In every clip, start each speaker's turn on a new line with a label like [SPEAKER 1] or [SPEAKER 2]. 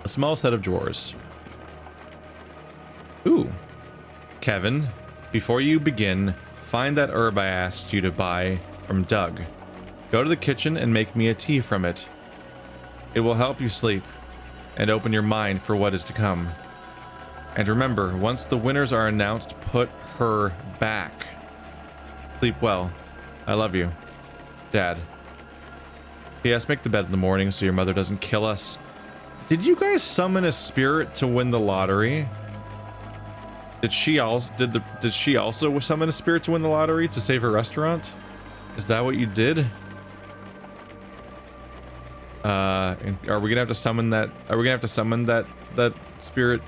[SPEAKER 1] A small set of drawers. Ooh. Kevin, before you begin, find that herb I asked you to buy from Doug. Go to the kitchen and make me a tea from it. It will help you sleep and open your mind for what is to come. And remember, once the winners are announced, put her back. Sleep well. I love you. Dad. P.S. Make the bed in the morning so your mother doesn't kill us. Did you guys summon a spirit to win the lottery? Did she also summon a spirit to win the lottery to save her restaurant? Is that what you did? Are we gonna have to summon that? Are we gonna have to summon that spirit?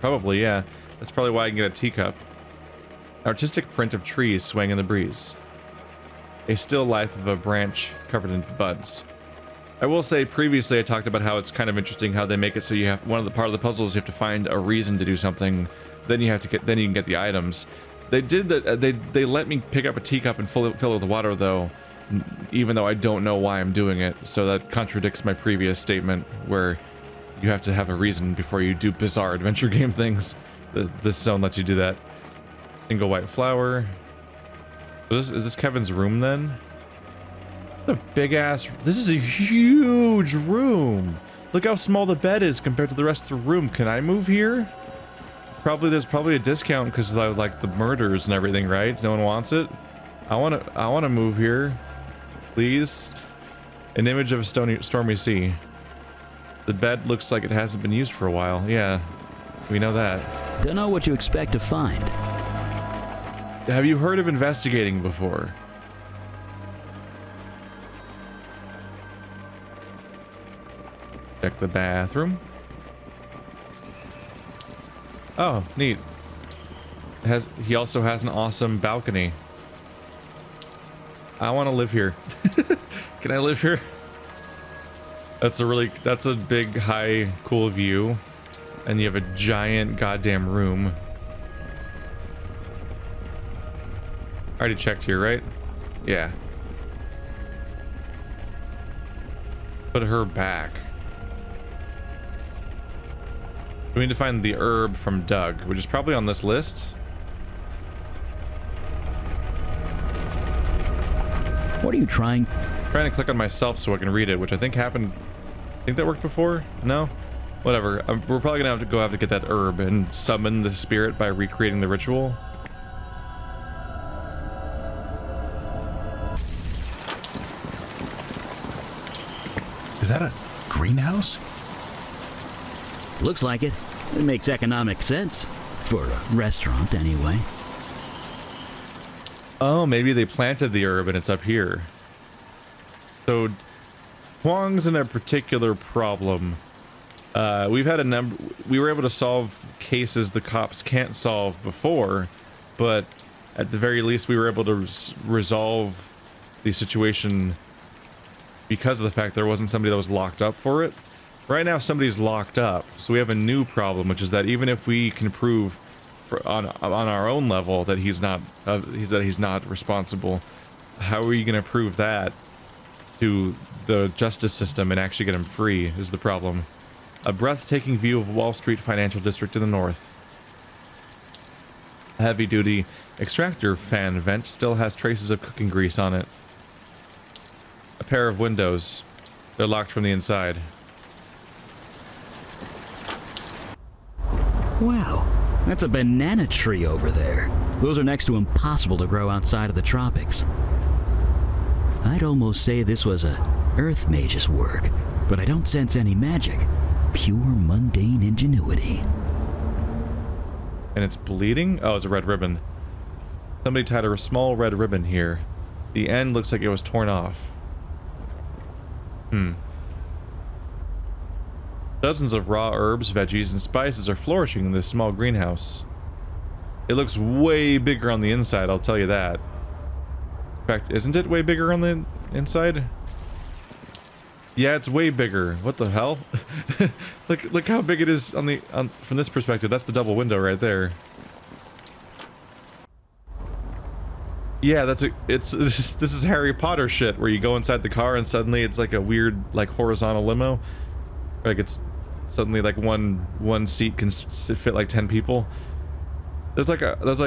[SPEAKER 1] Probably, yeah. That's probably why I can get a teacup. Artistic print of trees swaying in the breeze. A still life of a branch covered in buds. I will say previously I talked about how it's kind of interesting how they make it so you have part of the puzzle is you have to find a reason to do something, then you can get the items. They did that. They let me pick up a teacup and fill it with water though, even though I don't know why I'm doing it. So that contradicts my previous statement where you have to have a reason before you do bizarre adventure game things. This zone lets you do that. Single white flower. Is this Kevin's room then? What a big ass. This is a huge room. Look how small the bed is compared to the rest of the room. Can I move here? There's probably a discount because of like the murders and everything, right? No one wants it. I wanna move here, please. An image of a stormy sea. The bed looks like it hasn't been used for a while. Yeah, we know that.
[SPEAKER 2] Don't know what you expect to find.
[SPEAKER 1] Have you heard of investigating before? Check the bathroom. Oh, neat. He also has an awesome balcony. I want to live here. Can I live here? That's a big, high, cool view. And you have a giant goddamn room. I already checked here, right? Yeah. Put her back. We need to find the herb from Doug, which is probably on this list.
[SPEAKER 2] What are you trying?
[SPEAKER 1] Trying to click on myself so I can read it, which I think happened. I think that worked before? No? Whatever. We're probably gonna have to get that herb and summon the spirit by recreating the ritual.
[SPEAKER 3] Is that a greenhouse?
[SPEAKER 2] Looks like it. It makes economic sense. For a restaurant, anyway.
[SPEAKER 1] Oh, maybe they planted the herb and it's up here. So, Huang's in a particular problem. We've had we were able to solve cases the cops can't solve before, but at the very least we were able to resolve the situation because of the fact there wasn't somebody that was locked up for it. Right now somebody's locked up, so we have a new problem, which is that even if we can prove on our own level that he's not responsible, how are you going to prove that to the justice system and actually get him free is the problem. A breathtaking view of Wall Street financial district in the north. A heavy-duty extractor fan vent still has traces of cooking grease on it. A pair of windows. They're locked from the inside.
[SPEAKER 2] Wow, that's a banana tree over there. Those are next to impossible to grow outside of the tropics. I'd almost say this was a Earth Mage's work, but I don't sense any magic. Pure mundane ingenuity.
[SPEAKER 1] And it's bleeding? Oh, it's a red ribbon. Somebody tied a small red ribbon here. The end looks like it was torn off. Dozens of raw herbs, veggies, and spices are flourishing in this small greenhouse. It looks way bigger on the inside, I'll tell you that. In fact, isn't it way bigger on the inside? Yeah, it's way bigger. What the hell? Look how big it is from this perspective. That's the double window right there. Yeah, this is Harry Potter shit where you go inside the car and suddenly it's like a weird like horizontal limo. Like it's suddenly like one seat can fit like 10 people. There's like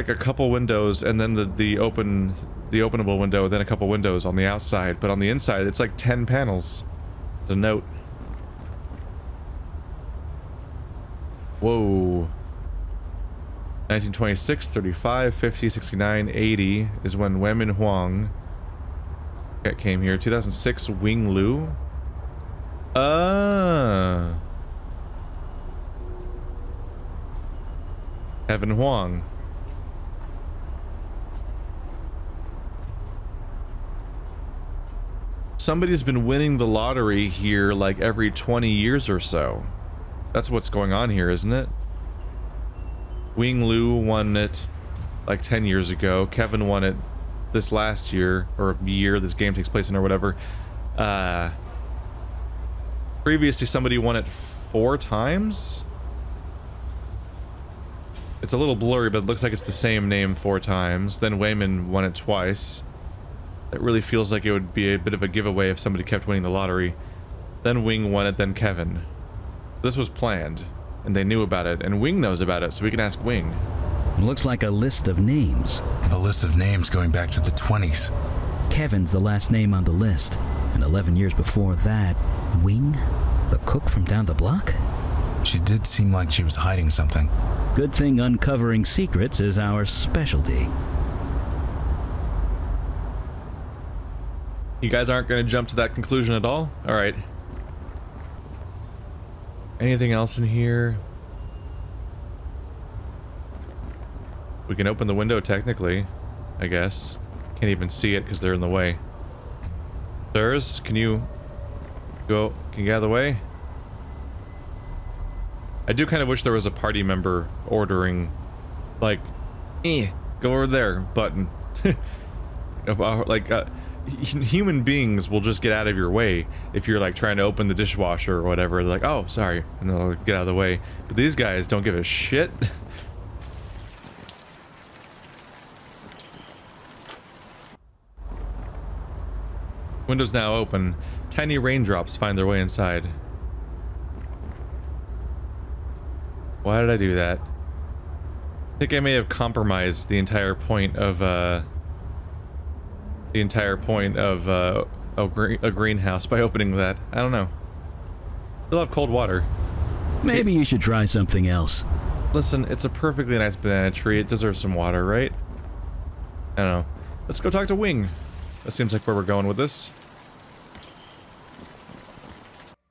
[SPEAKER 1] a couple windows, and then the openable window, then a couple windows on the outside, but on the inside it's like 10 panels. It's a note. Whoa. 1926, 35, 50, 69, 80 is when Wemin Huang came here. 2006, Wing Lu. Kevin Huang. Somebody's been winning the lottery here like every 20 years or so. That's what's going on here, isn't it? Wing Lu won it like 10 years ago. Kevin won it this last year, or year this game takes place in, or whatever. Previously somebody won it 4 times? It's a little blurry, but it looks like it's the same name 4 times. Then Wayman won it twice. It really feels like it would be a bit of a giveaway if somebody kept winning the lottery. Then Wing won it, then Kevin. This was planned, and they knew about it, and Wing knows about it, so we can ask Wing.
[SPEAKER 2] Looks like a list of names.
[SPEAKER 3] A list of names going back to the 20s.
[SPEAKER 2] Kevin's the last name on the list, and 11 years before that, Wing? The cook from down the block?
[SPEAKER 3] She did seem like she was hiding something.
[SPEAKER 2] Good thing uncovering secrets is our specialty.
[SPEAKER 1] You guys aren't going to jump to that conclusion at all? Alright. Anything else in here? We can open the window technically, I guess. Can't even see it because they're in the way. Sirs, can you go? Can you get out of the way? I do kind of wish there was a party member ordering, like, go over there button. Like, human beings will just get out of your way if you're like trying to open the dishwasher or whatever. They're like, oh, sorry, and they'll get out of the way. But these guys don't give a shit. Windows now open. Tiny raindrops find their way inside. Why did I do that? I think I may have compromised the entire point of a greenhouse by opening that. I don't know. Still have cold water.
[SPEAKER 2] Maybe you should try something else.
[SPEAKER 1] Listen, it's a perfectly nice banana tree. It deserves some water, right? I don't know. Let's go talk to Wing. That seems like where we're going with this.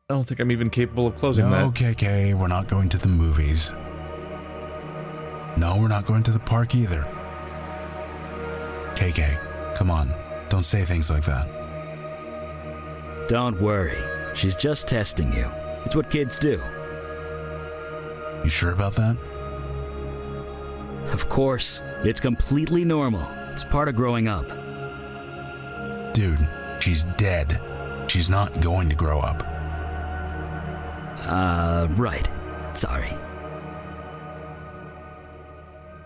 [SPEAKER 1] I don't think I'm even capable of closing that.
[SPEAKER 3] No, KK, we're not going to the movies. No, we're not going to the park either. KK, come on. Don't say things like that.
[SPEAKER 2] Don't worry. She's just testing you. It's what kids do.
[SPEAKER 3] You sure about that?
[SPEAKER 2] Of course. It's completely normal. It's part of growing up.
[SPEAKER 3] Dude, she's dead. She's not going to grow up.
[SPEAKER 2] Right. Sorry.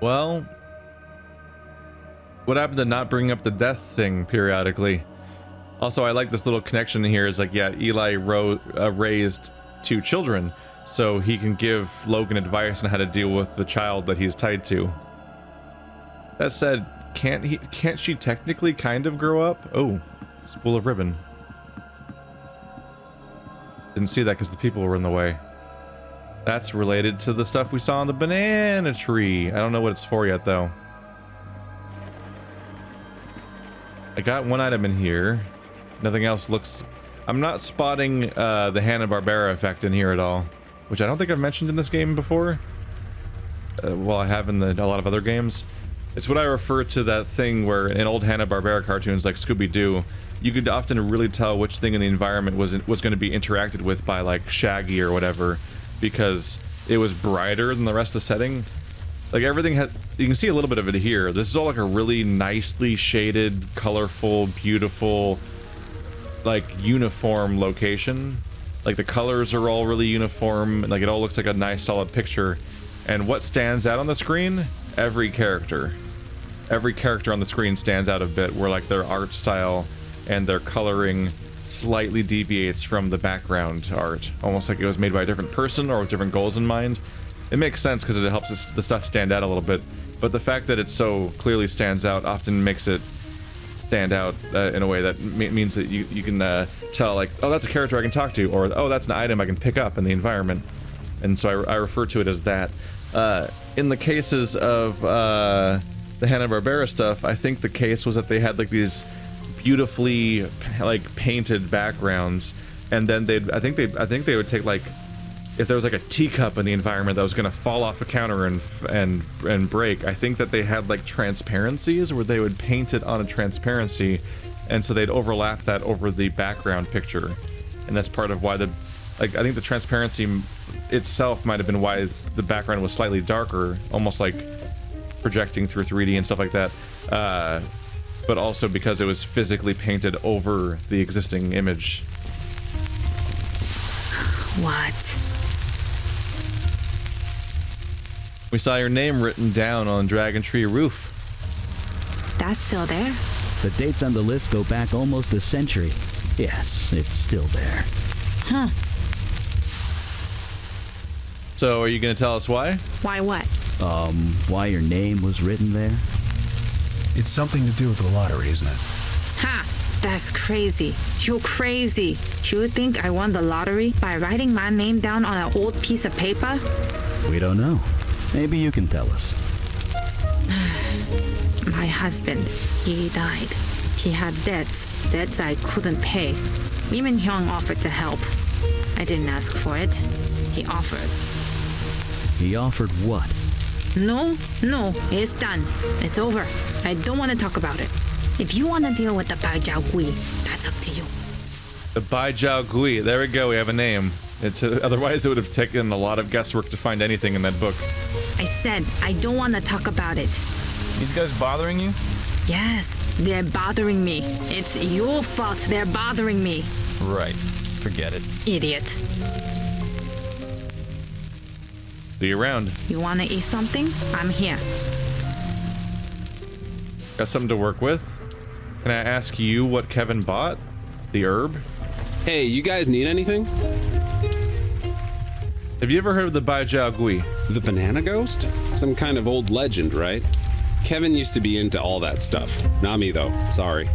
[SPEAKER 1] Well, what happened to not bringing up the death thing periodically? Also, I like this little connection here. Is like, yeah, Eli raised 2 children, so he can give Logan advice on how to deal with the child that he's tied to. That said, can't she technically kind of grow up? Oh, spool of ribbon. Didn't see that because the people were in the way. That's related to the stuff we saw on the banana tree. I don't know what it's for yet, though. I got one item in here. Nothing else looks... I'm not spotting the Hanna-Barbera effect in here at all, which I don't think I've mentioned in this game before. Well, I have in a lot of other games. It's what I refer to that thing where in old Hanna-Barbera cartoons like Scooby-Doo, you could often really tell which thing in the environment was going to be interacted with by like Shaggy or whatever, because it was brighter than the rest of the setting. Like everything had, you can see a little bit of it here. This is all like a really nicely shaded, colorful, beautiful, like uniform location. Like the colors are all really uniform, like it all looks like a nice solid picture. And what stands out on the screen? Every character. Every character on the screen stands out a bit, where like their art style and their coloring slightly deviates from the background art, almost like it was made by a different person or with different goals in mind. It makes sense because it helps the stuff stand out a little bit, but the fact that it so clearly stands out often makes it stand out in a way that means that you can tell, like, oh, that's a character I can talk to, or oh, that's an item I can pick up in the environment. And so I refer to it as that. In the cases of the Hanna-Barbera stuff, I think the case was that they had like these beautifully like painted backgrounds, and then I think they would take, like, if there was like a teacup in the environment that was gonna fall off a counter and break, I think that they had like transparencies where they would paint it on a transparency, and so they'd overlap that over the background picture, and that's part of why I think the transparency itself might have been why the background was slightly darker, almost like projecting through 3D and stuff like that, but also because it was physically painted over the existing image.
[SPEAKER 4] What?
[SPEAKER 1] We saw your name written down on Dragon Tree roof.
[SPEAKER 4] That's still there?
[SPEAKER 2] The dates on the list go back almost a century. Yes, it's still there.
[SPEAKER 4] Huh.
[SPEAKER 1] So, are you going to tell us why?
[SPEAKER 4] Why what?
[SPEAKER 2] Why your name was written there?
[SPEAKER 3] It's something to do with the lottery, isn't it?
[SPEAKER 4] Ha! That's crazy. You're crazy. You think I won the lottery by writing my name down on an old piece of paper?
[SPEAKER 2] We don't know. Maybe you can tell us.
[SPEAKER 4] My husband, he died. He had debts I couldn't pay. Lee Min-hyung offered to help. I didn't ask for it. He offered.
[SPEAKER 2] He offered what?
[SPEAKER 4] No, it's done. It's over. I don't want to talk about it. If you want to deal with the Bai Jiao Gui, that's up to you.
[SPEAKER 1] The Bai Jiao Gui. There we go. We have a name. Otherwise, it would have taken a lot of guesswork to find anything in that book.
[SPEAKER 4] I said I don't want to talk about it.
[SPEAKER 5] These guys bothering you?
[SPEAKER 4] Yes, they're bothering me. It's your fault they're bothering me.
[SPEAKER 5] Right. Forget it.
[SPEAKER 4] Idiot.
[SPEAKER 1] See you around.
[SPEAKER 4] You want to eat something? I'm here.
[SPEAKER 1] Got something to work with? Can I ask you what Kevin bought? The herb?
[SPEAKER 6] Hey, you guys need anything?
[SPEAKER 1] Have you ever heard of the Bai Jiao Gui?
[SPEAKER 6] The banana ghost? Some kind of old legend, right? Kevin used to be into all that stuff. Not me, though. Sorry.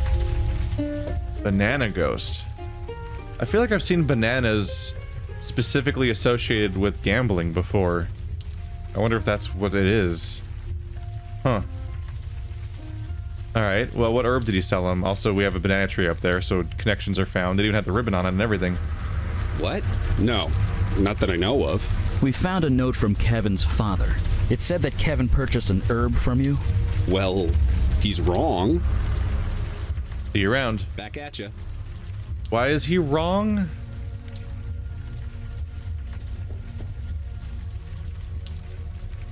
[SPEAKER 1] Banana ghost. I feel like I've seen bananas specifically associated with gambling before. I wonder if that's what it is. Huh. Alright, well, what herb did he sell him? Also, we have a banana tree up there, so connections are found. They even have the ribbon on it and everything.
[SPEAKER 6] What? No. Not that I know of.
[SPEAKER 2] We found a note from Kevin's father. It said that Kevin purchased an herb from you.
[SPEAKER 6] Well, he's wrong.
[SPEAKER 1] See you around.
[SPEAKER 6] Back at ya.
[SPEAKER 1] Why is he wrong?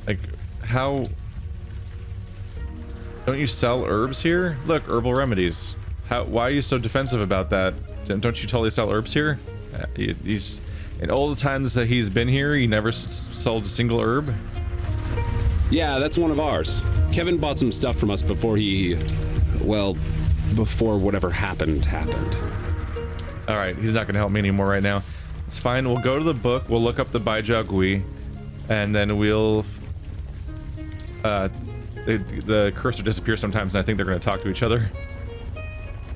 [SPEAKER 1] Like, how... Don't you sell herbs here? Look, herbal remedies. Why are you so defensive about that? Don't you totally sell herbs here? He's... In all the times that he's been here, he never sold a single herb?
[SPEAKER 6] Yeah, that's one of ours. Kevin bought some stuff from us before before whatever happened.
[SPEAKER 1] Alright, he's not gonna help me anymore right now. It's fine, we'll go to the book, we'll look up the Bai Jiao Gui, and then we'll... the cursor disappears sometimes, and I think they're gonna talk to each other.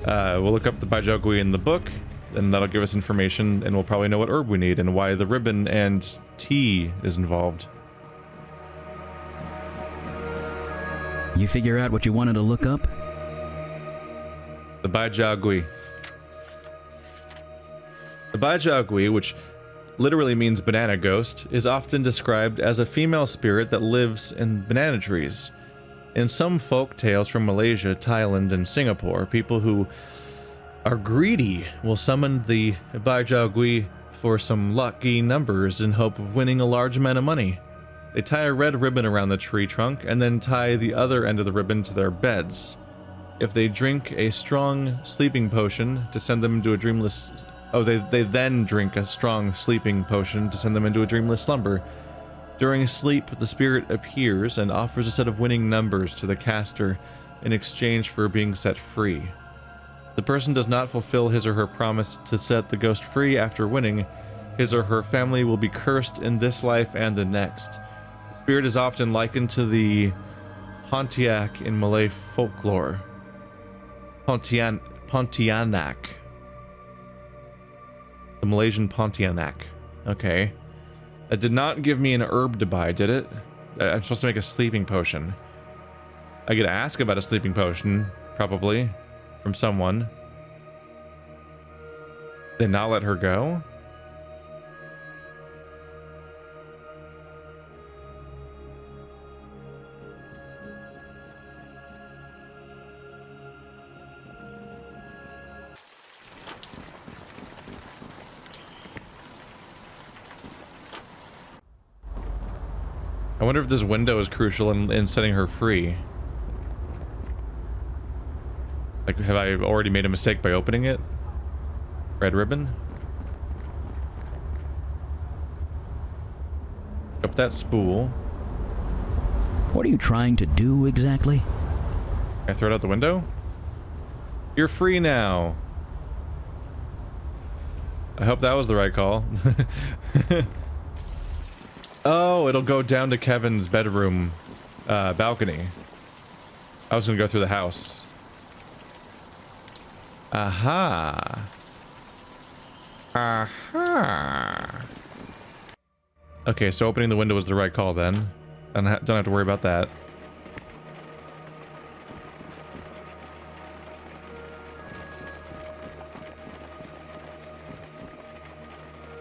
[SPEAKER 1] We'll look up the Bai Jiao Gui in the book, and that'll give us information, and we'll probably know what herb we need, and why the ribbon and tea is involved.
[SPEAKER 2] You figure out what you wanted to look up?
[SPEAKER 1] The Bai Jiao Gui. The Bai Jiao Gui, which literally means banana ghost, is often described as a female spirit that lives in banana trees. In some folk tales from Malaysia, Thailand, and Singapore, people who are greedy will summon the Bai Jiao Gui for some lucky numbers in hope of winning a large amount of money. They tie a red ribbon around the tree trunk and then tie the other end of the ribbon to their beds. If they drink a strong sleeping potion to send them into a dreamless... Oh, they then drink a strong sleeping potion to send them into a dreamless slumber. During sleep, the spirit appears and offers a set of winning numbers to the caster in exchange for being set free. The person does not fulfill his or her promise to set the ghost free after winning, his or her family will be cursed in this life and the next. The spirit is often likened to the Pontiac in Malay folklore. Pontianak. The Malaysian Pontianak. Okay. It did not give me an herb to buy, did it? I'm supposed to make a sleeping potion. I could ask about a sleeping potion, probably, from someone. Did they not let her go? I wonder if this window is crucial in setting her free. Like, have I already made a mistake by opening it? Red ribbon? Up that spool.
[SPEAKER 2] What are you trying to do exactly?
[SPEAKER 1] Can I throw it out the window? You're free now. I hope that was the right call. Oh, it'll go down to Kevin's bedroom balcony. I was gonna go through the house. Aha. Aha. Okay, so opening the window was the right call then. Don't have to worry about that.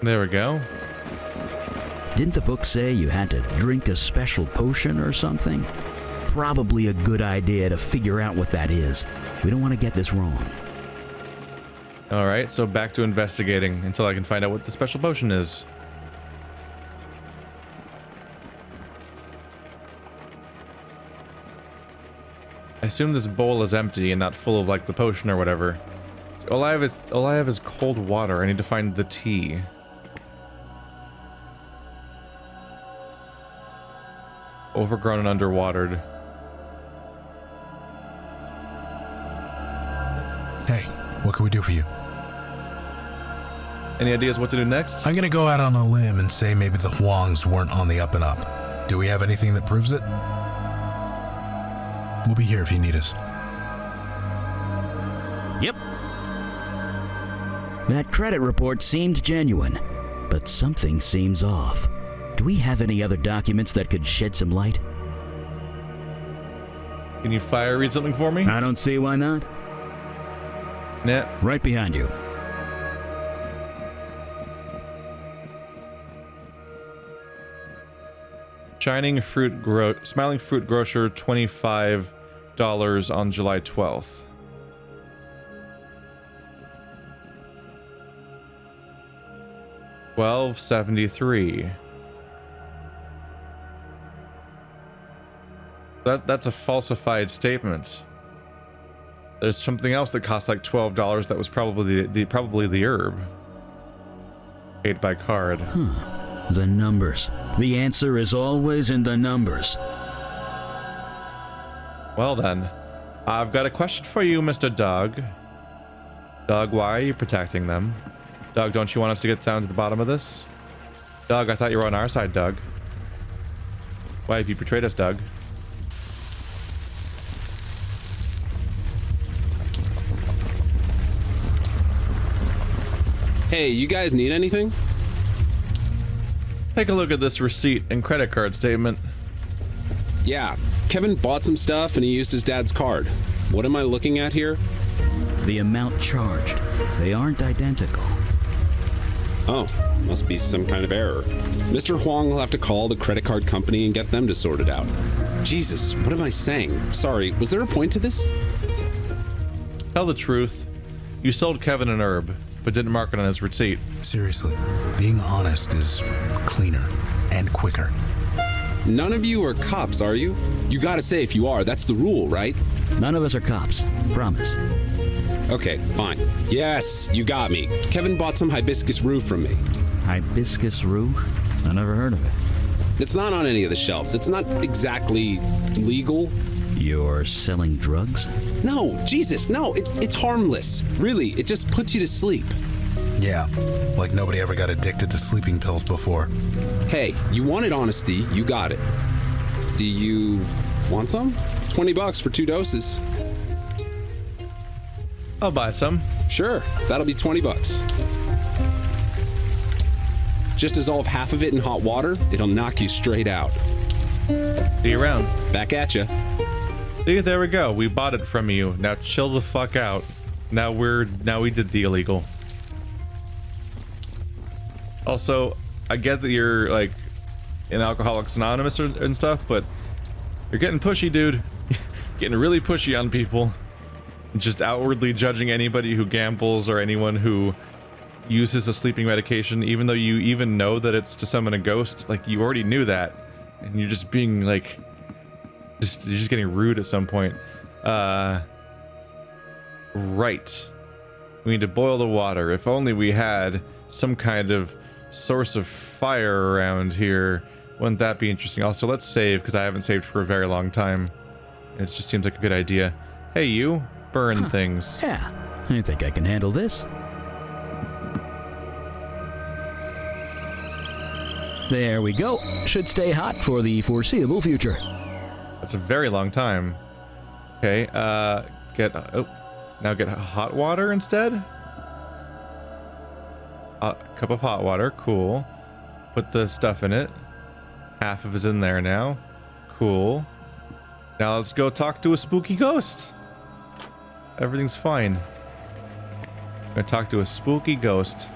[SPEAKER 1] There we go.
[SPEAKER 2] Didn't the book say you had to drink a special potion or something? Probably a good idea to figure out what that is. We don't want to get this wrong.
[SPEAKER 1] Alright, so back to investigating until I can find out what the special potion is. I assume this bowl is empty and not full of like the potion or whatever. So all I have is cold water. I need to find the tea. Overgrown and underwatered.
[SPEAKER 3] Hey, what can we do for you?
[SPEAKER 1] Any ideas what to do next?
[SPEAKER 3] I'm gonna go out on a limb and say maybe the Huangs weren't on the up and up. Do we have anything that proves it? We'll be here if you need us.
[SPEAKER 2] Yep. That credit report seemed genuine, but something seems off. Do we have any other documents that could shed some light?
[SPEAKER 1] Can you fire read something for me?
[SPEAKER 2] I don't see why not.
[SPEAKER 1] Nah.
[SPEAKER 2] Right behind you.
[SPEAKER 1] Smiling Fruit Grocer, $25 on July 12th. $12.73. That's a falsified statement. There's something else that costs like $12 that was probably the herb. Paid by card.
[SPEAKER 2] The numbers. The answer is always in the numbers.
[SPEAKER 1] Well then, I've got a question for you, Mr. Doug. Doug, why are you protecting them? Doug, don't you want us to get down to the bottom of this? Doug, I thought you were on our side, Doug. Why have you betrayed us, Doug?
[SPEAKER 6] Hey, you guys need anything?
[SPEAKER 1] Take a look at this receipt and credit card statement.
[SPEAKER 6] Yeah, Kevin bought some stuff and he used his dad's card. What am I looking at here?
[SPEAKER 2] The amount charged. They aren't identical.
[SPEAKER 6] Oh, must be some kind of error. Mr. Huang will have to call the credit card company and get them to sort it out. Jesus, what am I saying? Sorry, was there a point to this?
[SPEAKER 1] Tell the truth. You sold Kevin an herb, but didn't mark it on his receipt.
[SPEAKER 3] Seriously, being honest is cleaner and quicker.
[SPEAKER 6] None of you are cops, are you? You gotta say if you are, that's the rule, right?
[SPEAKER 2] None of us are cops. Promise.
[SPEAKER 6] Okay, fine. Yes, you got me. Kevin bought some hibiscus rue from me.
[SPEAKER 2] Hibiscus rue? I never heard of it.
[SPEAKER 6] It's not on any of the shelves. It's not exactly legal.
[SPEAKER 2] You're selling drugs?
[SPEAKER 6] No, Jesus, no, it's harmless. Really, it just puts you to sleep.
[SPEAKER 3] Yeah, like nobody ever got addicted to sleeping pills before.
[SPEAKER 6] Hey, you wanted honesty, you got it. Do you want some? $20 for 2 doses.
[SPEAKER 1] I'll buy some.
[SPEAKER 6] Sure, that'll be $20. Just dissolve half of it in hot water, it'll knock you straight out.
[SPEAKER 1] See you around.
[SPEAKER 6] Back at ya.
[SPEAKER 1] See, there we go. We bought it from you. Now chill the fuck out. Now we did the illegal. Also, I get that you're like in Alcoholics Anonymous and stuff, but you're getting pushy, dude. Getting really pushy on people. Just outwardly judging anybody who gambles or anyone who uses a sleeping medication, even though you even know that it's to summon a ghost. Like, you already knew that, and you're just being like, you're just getting rude at some point. Right. We need to boil the water. If only we had some kind of source of fire around here. Wouldn't that be interesting? Also, let's save, because I haven't saved for a very long time. It just seems like a good idea. Hey, you. Burn things.
[SPEAKER 2] Yeah, I think I can handle this. There we go. Should stay hot for the foreseeable future.
[SPEAKER 1] That's a very long time. Okay, now get hot water instead? Cup of hot water, cool. Put the stuff in it. Half of it's in there now. Cool. Now let's go talk to a spooky ghost. Everything's fine. I'm gonna talk to a spooky ghost.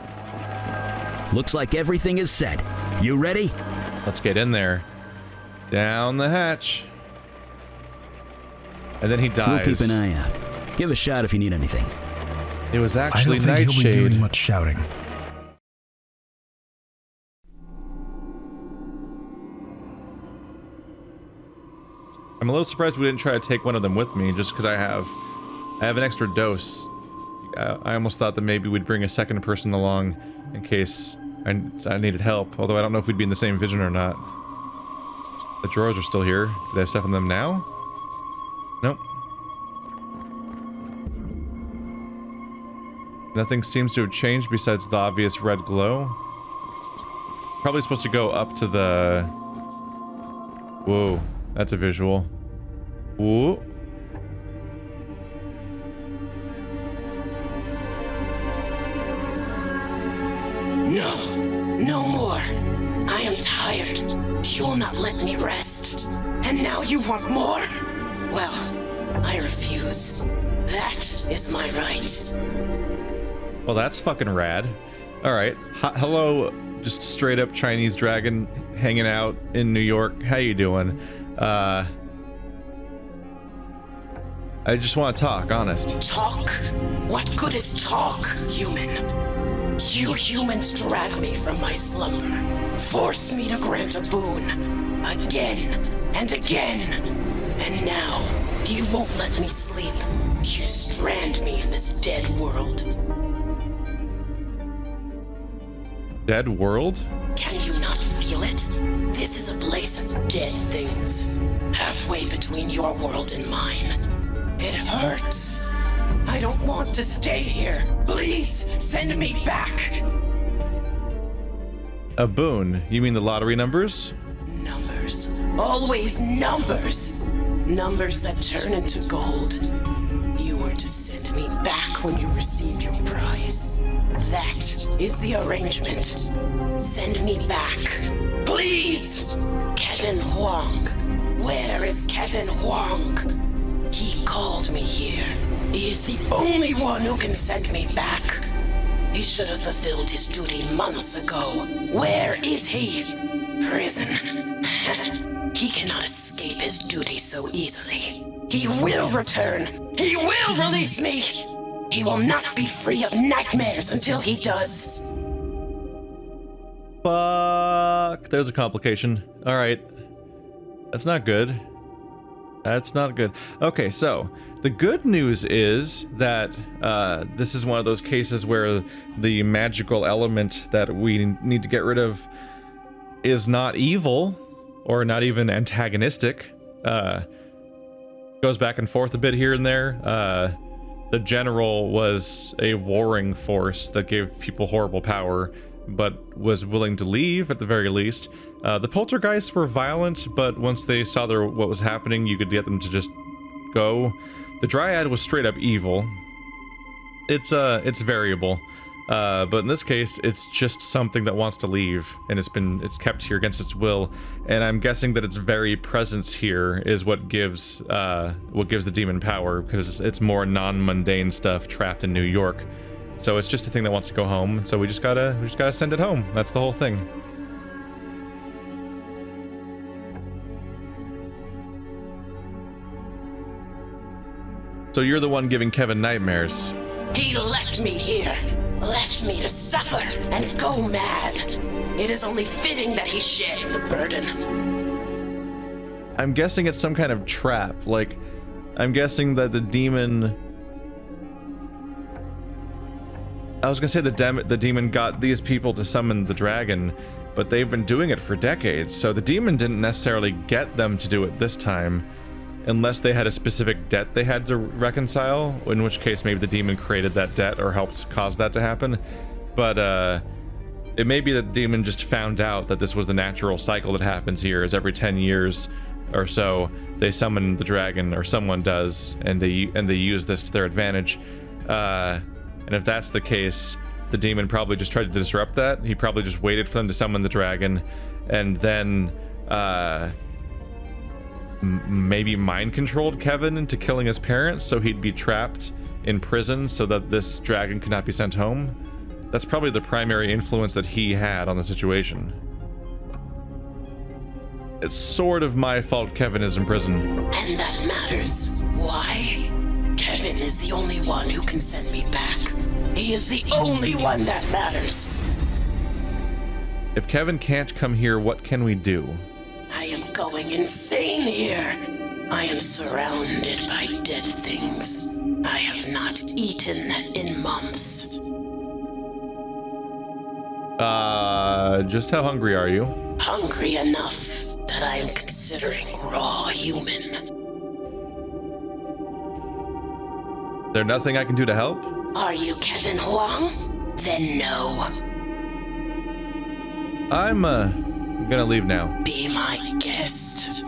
[SPEAKER 2] Looks like everything is set. You ready?
[SPEAKER 1] Let's get in there. Down the hatch. And then he dies.
[SPEAKER 2] We'll keep an eye out. Give a shout if you need anything.
[SPEAKER 1] It was
[SPEAKER 3] I
[SPEAKER 1] actually
[SPEAKER 3] don't think he'll be
[SPEAKER 1] Nightshade.
[SPEAKER 3] doing much shouting.
[SPEAKER 1] I'm a little surprised we didn't try to take one of them with me, just because I have an extra dose. I almost thought that maybe we'd bring a second person along in case I needed help, although I don't know if we'd be in the same vision or not. The drawers are still here. Did I have stuff in them now? Nope. Nothing seems to have changed besides the obvious red glow. Probably supposed to go up to the... Whoa, that's a visual. Whoa.
[SPEAKER 7] No more. I am tired. You will not let me rest. And now you want more? Well, I refuse. That is my right.
[SPEAKER 1] Well, that's fucking rad. Alright. Hello, just straight up Chinese dragon hanging out in New York. How you doing? I just want to talk, honest.
[SPEAKER 7] Talk? What good is talk, human? You humans drag me from my slumber. Force me to grant a boon. Again and again. And now, you won't let me sleep. You strand me in this dead world.
[SPEAKER 1] Dead world?
[SPEAKER 7] Can you not feel it? This is a place of dead things. Halfway between your world and mine. It hurts. I don't want to stay here. Please, send me back.
[SPEAKER 1] A boon? You mean the lottery numbers?
[SPEAKER 7] Numbers. Always numbers. Numbers that turn into gold. You were to send me back when you received your prize. That is the arrangement. Send me back. Please! Kevin Huang. Where is Kevin Huang? He called me here. He is the only one who can send me back. He should have fulfilled his duty months ago. Where is he? Prison. He cannot escape his duty so easily. He will return. He will release me. He will not be free of nightmares until he does.
[SPEAKER 1] Fuck. There's a complication. Alright. That's not good. That's not good. Okay, so the good news is that this is one of those cases where the magical element that we need to get rid of is not evil or not even antagonistic. goes back and forth a bit here and there. The general was a warring force that gave people horrible power, but was willing to leave at the very least. The poltergeists were violent, but once they saw what was happening, you could get them to just go. The dryad was straight up evil. It's variable. But in this case, it's just something that wants to leave, and it's kept here against its will. And I'm guessing that its very presence here is what gives the demon power, because it's more non-mundane stuff trapped in New York. So it's just a thing that wants to go home. So we just gotta send it home. That's the whole thing. So you're the one giving Kevin nightmares.
[SPEAKER 7] He left me here, left me to suffer and go mad. It is only fitting that he shared the burden.
[SPEAKER 1] I'm guessing it's some kind of trap. Like, I'm guessing that the demon... I was gonna say the demon got these people to summon the dragon, but they've been doing it for decades, so the demon didn't necessarily get them to do it this time, unless they had a specific debt they had to reconcile, in which case maybe the demon created that debt or helped cause that to happen. But it may be that the demon just found out that this was the natural cycle that happens here, is every 10 years or so they summon the dragon, or someone does, and they use this to their advantage. And if that's the case, the demon probably just tried to disrupt that. He probably just waited for them to summon the dragon, and then maybe mind-controlled Kevin into killing his parents so he'd be trapped in prison so that this dragon could not be sent home. That's probably the primary influence that he had on the situation. It's sort of my fault Kevin is in prison.
[SPEAKER 7] And that matters. Why? Kevin is the only one who can send me back. He is the only one that matters.
[SPEAKER 1] If Kevin can't come here, what can we do?
[SPEAKER 7] I am going insane here. I am surrounded by dead things. I have not eaten in months.
[SPEAKER 1] Just how hungry are you?
[SPEAKER 7] Hungry enough that I am considering raw human.
[SPEAKER 1] There nothing I can do to help?
[SPEAKER 7] Are you Kevin Huang? Then no.
[SPEAKER 1] I'm gonna leave now.
[SPEAKER 7] Be my guest.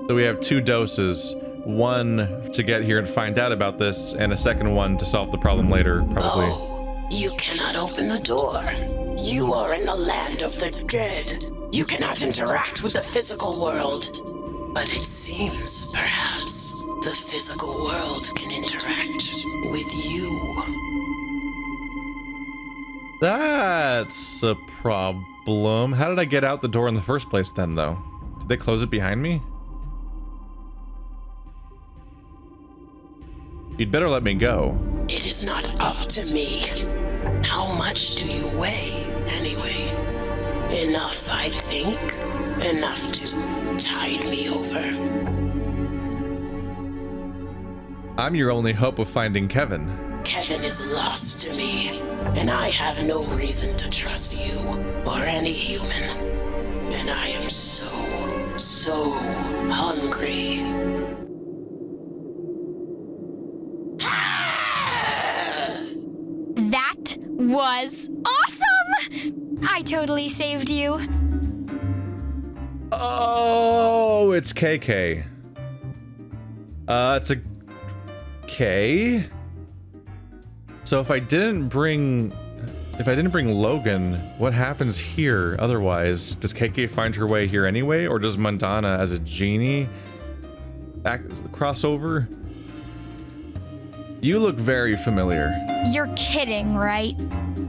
[SPEAKER 1] So we have 2 doses. One to get here and find out about this, and a second one to solve the problem later, probably.
[SPEAKER 7] Oh, you cannot open the door. You are in the land of the dead. You cannot interact with the physical world. But it seems, perhaps, the physical world can interact with you.
[SPEAKER 1] That's a problem. How did I get out the door in the first place then, though? Did they close it behind me? You'd better let me go.
[SPEAKER 7] It is not up to me. How much do you weigh, anyway? Enough, I think. Enough to tide me over.
[SPEAKER 1] I'm your only hope of finding Kevin.
[SPEAKER 7] Kevin is lost to me, and I have no reason to trust you or any human. And I am so hungry.
[SPEAKER 8] That was awesome! I totally saved you.
[SPEAKER 1] Oh, it's KK. It's a K. So if I didn't bring Logan, what happens here otherwise? Does KK find her way here anyway, or does Mundana as a genie cross over? You look very familiar.
[SPEAKER 8] You're kidding, right?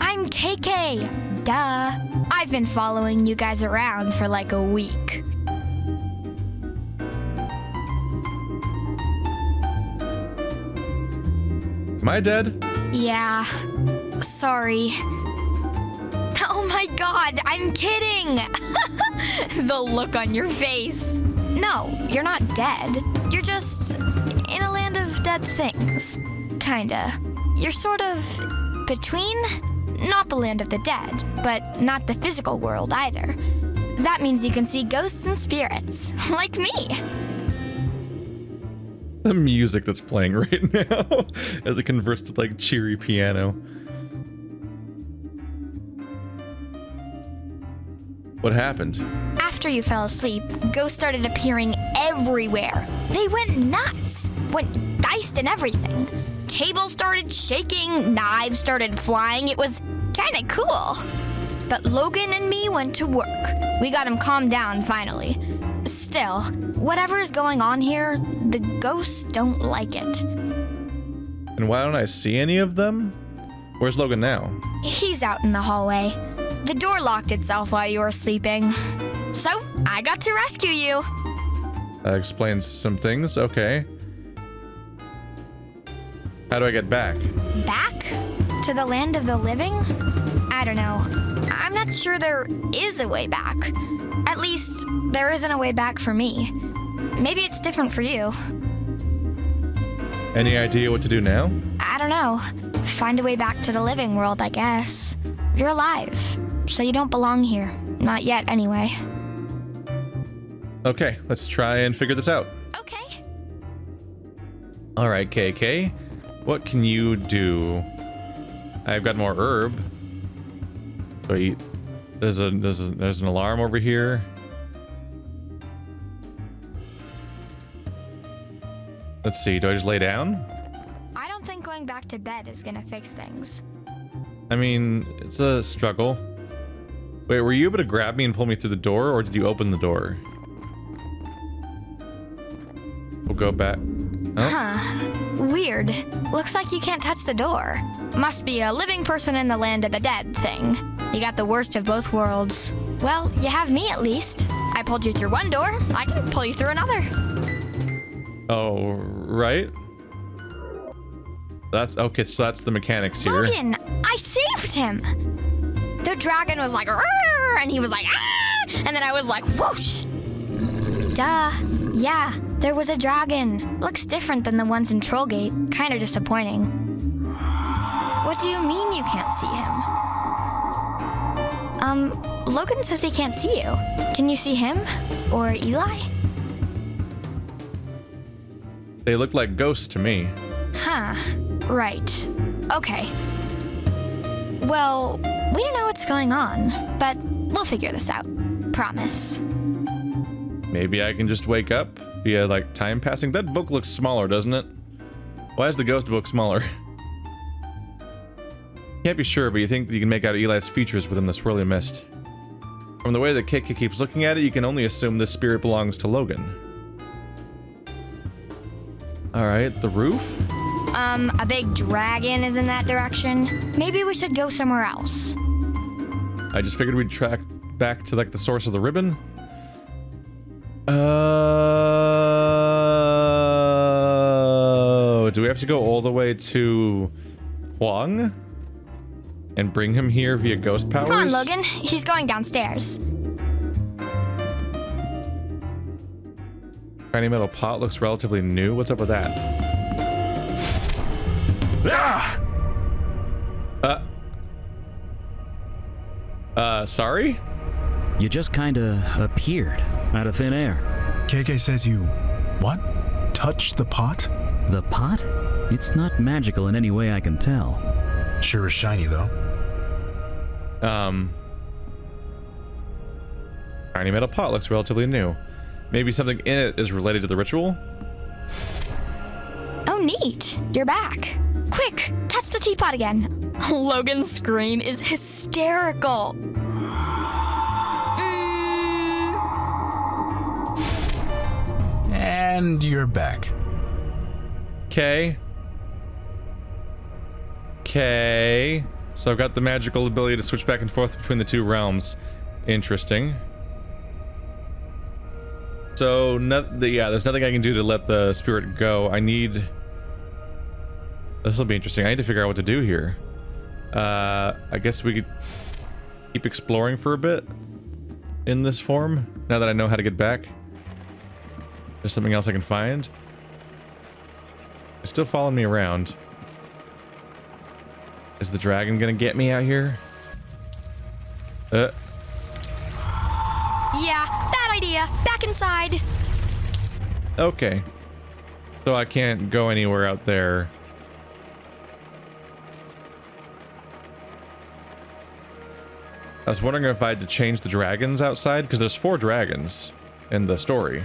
[SPEAKER 8] I'm KK. Duh. I've been following you guys around for like a week.
[SPEAKER 1] Am I dead?
[SPEAKER 8] Yeah. Sorry. Oh my god, I'm kidding! The look on your face. No, you're not dead. You're just in a land of dead things. Kinda. You're sort of between, not the land of the dead, but not the physical world either. That means you can see ghosts and spirits, like me.
[SPEAKER 1] the music that's playing right now as it converts to like cheery piano. What happened?
[SPEAKER 8] After you fell asleep, ghosts started appearing everywhere. They went nuts. Went diced and everything. Tables started shaking, knives started flying. It was kind of cool. But Logan and me went to work. We got him calmed down finally. Still, whatever is going on here, the ghosts don't like it.
[SPEAKER 1] And why don't I see any of them? Where's Logan now?
[SPEAKER 8] He's out in the hallway. The door locked itself while you were sleeping. So, I got to rescue you.
[SPEAKER 1] That explains some things. Okay. How do I get back?
[SPEAKER 8] Back? To the land of the living? I don't know. I'm not sure there is a way back. At least, there isn't a way back for me. Maybe it's different for you.
[SPEAKER 1] Any idea what to do now?
[SPEAKER 8] I don't know. Find a way back to the living world, I guess. You're alive, so you don't belong here. Not yet, anyway.
[SPEAKER 1] Okay, let's try and figure this out.
[SPEAKER 8] Okay.
[SPEAKER 1] Alright, KK. What can you do? I've got more herb. Wait, there's an alarm over here. Let's see, do I just lay down?
[SPEAKER 8] I don't think going back to bed is gonna fix things.
[SPEAKER 1] I mean, it's a struggle. Wait, were you able to grab me and pull me through the door, or did you open the door? We'll go back. Oh.
[SPEAKER 8] Huh. Weird. Looks like you can't touch the door. Must be a living person in the land of the dead thing. You got the worst of both worlds. Well, you have me at least. I pulled you through one door. I can pull you through another.
[SPEAKER 1] Oh, right. That's okay, so that's the mechanics here.
[SPEAKER 8] Logan, I saved him. The dragon was like, "Arr!" and he was like, "Ah!" and then I was like, whoosh. Duh. Yeah, there was a dragon. Looks different than the ones in Trollgate. Kind of disappointing. What do you mean you can't see him? Logan says he can't see you. Can you see him? Or Eli?
[SPEAKER 1] They look like ghosts to me.
[SPEAKER 8] Huh. Right. Okay. Well, we don't know what's going on, but we'll figure this out. Promise.
[SPEAKER 1] Maybe I can just wake up via, like, time passing. That book looks smaller, doesn't it? Why is the ghost book smaller? Can't be sure, but you think that you can make out Eli's features within the swirly mist. From the way that Kiki keeps looking at it, you can only assume this spirit belongs to Logan. Alright, the roof?
[SPEAKER 8] A big dragon is in that direction. Maybe we should go somewhere else.
[SPEAKER 1] I just figured we'd track back to, like, the source of the ribbon. Do we have to go all the way to Huang? And bring him here via ghost powers?
[SPEAKER 8] Come on, Logan. He's going downstairs.
[SPEAKER 1] Tiny metal pot looks relatively new. What's up with that? Sorry?
[SPEAKER 2] You just kinda appeared out of thin air.
[SPEAKER 3] KK says you, what? Touch the pot?
[SPEAKER 2] The pot? It's not magical in any way I can tell.
[SPEAKER 3] Sure is shiny, though.
[SPEAKER 1] Tiny metal pot looks relatively new. Maybe something in it is related to the ritual?
[SPEAKER 8] Oh, neat. You're back. Quick, touch the teapot again. Logan's scream is hysterical.
[SPEAKER 3] And you're back.
[SPEAKER 1] Okay. Okay. So I've got the magical ability to switch back and forth between the two realms. Interesting. So, yeah, there's nothing I can do to let the spirit go. This will be interesting. I need to figure out what to do here. I guess we could keep exploring for a bit in this form, now that I know how to get back. There's something else I can find. It's still following me around. Is the dragon gonna get me out here?
[SPEAKER 8] Yeah, bad idea. Back inside.
[SPEAKER 1] Okay. So I can't go anywhere out there. I was wondering if I had to change the dragons outside, because there's 4 dragons in the story.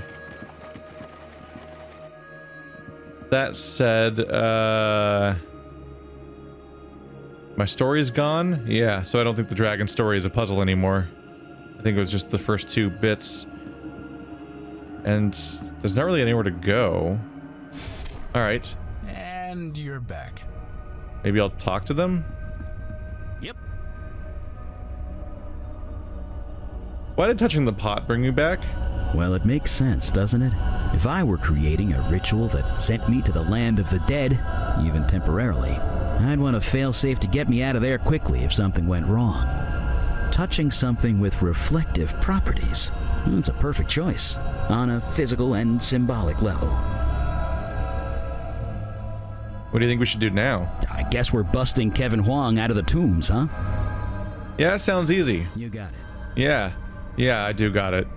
[SPEAKER 1] That said, my story's gone? Yeah, so I don't think the dragon story is a puzzle anymore. I think it was just the first 2 bits. And there's not really anywhere to go. Alright.
[SPEAKER 3] And you're back.
[SPEAKER 1] Maybe I'll talk to them?
[SPEAKER 2] Yep.
[SPEAKER 1] Why did touching the pot bring me back?
[SPEAKER 2] Well, it makes sense, doesn't it? If I were creating a ritual that sent me to the land of the dead, even temporarily, I'd want a failsafe to get me out of there quickly if something went wrong. Touching something with reflective properties, it's a perfect choice, on a physical and symbolic level.
[SPEAKER 1] What do you think we should do now?
[SPEAKER 2] I guess we're busting Kevin Huang out of the tombs, huh?
[SPEAKER 1] Yeah, that sounds easy.
[SPEAKER 2] You got it.
[SPEAKER 1] Yeah, I do got it.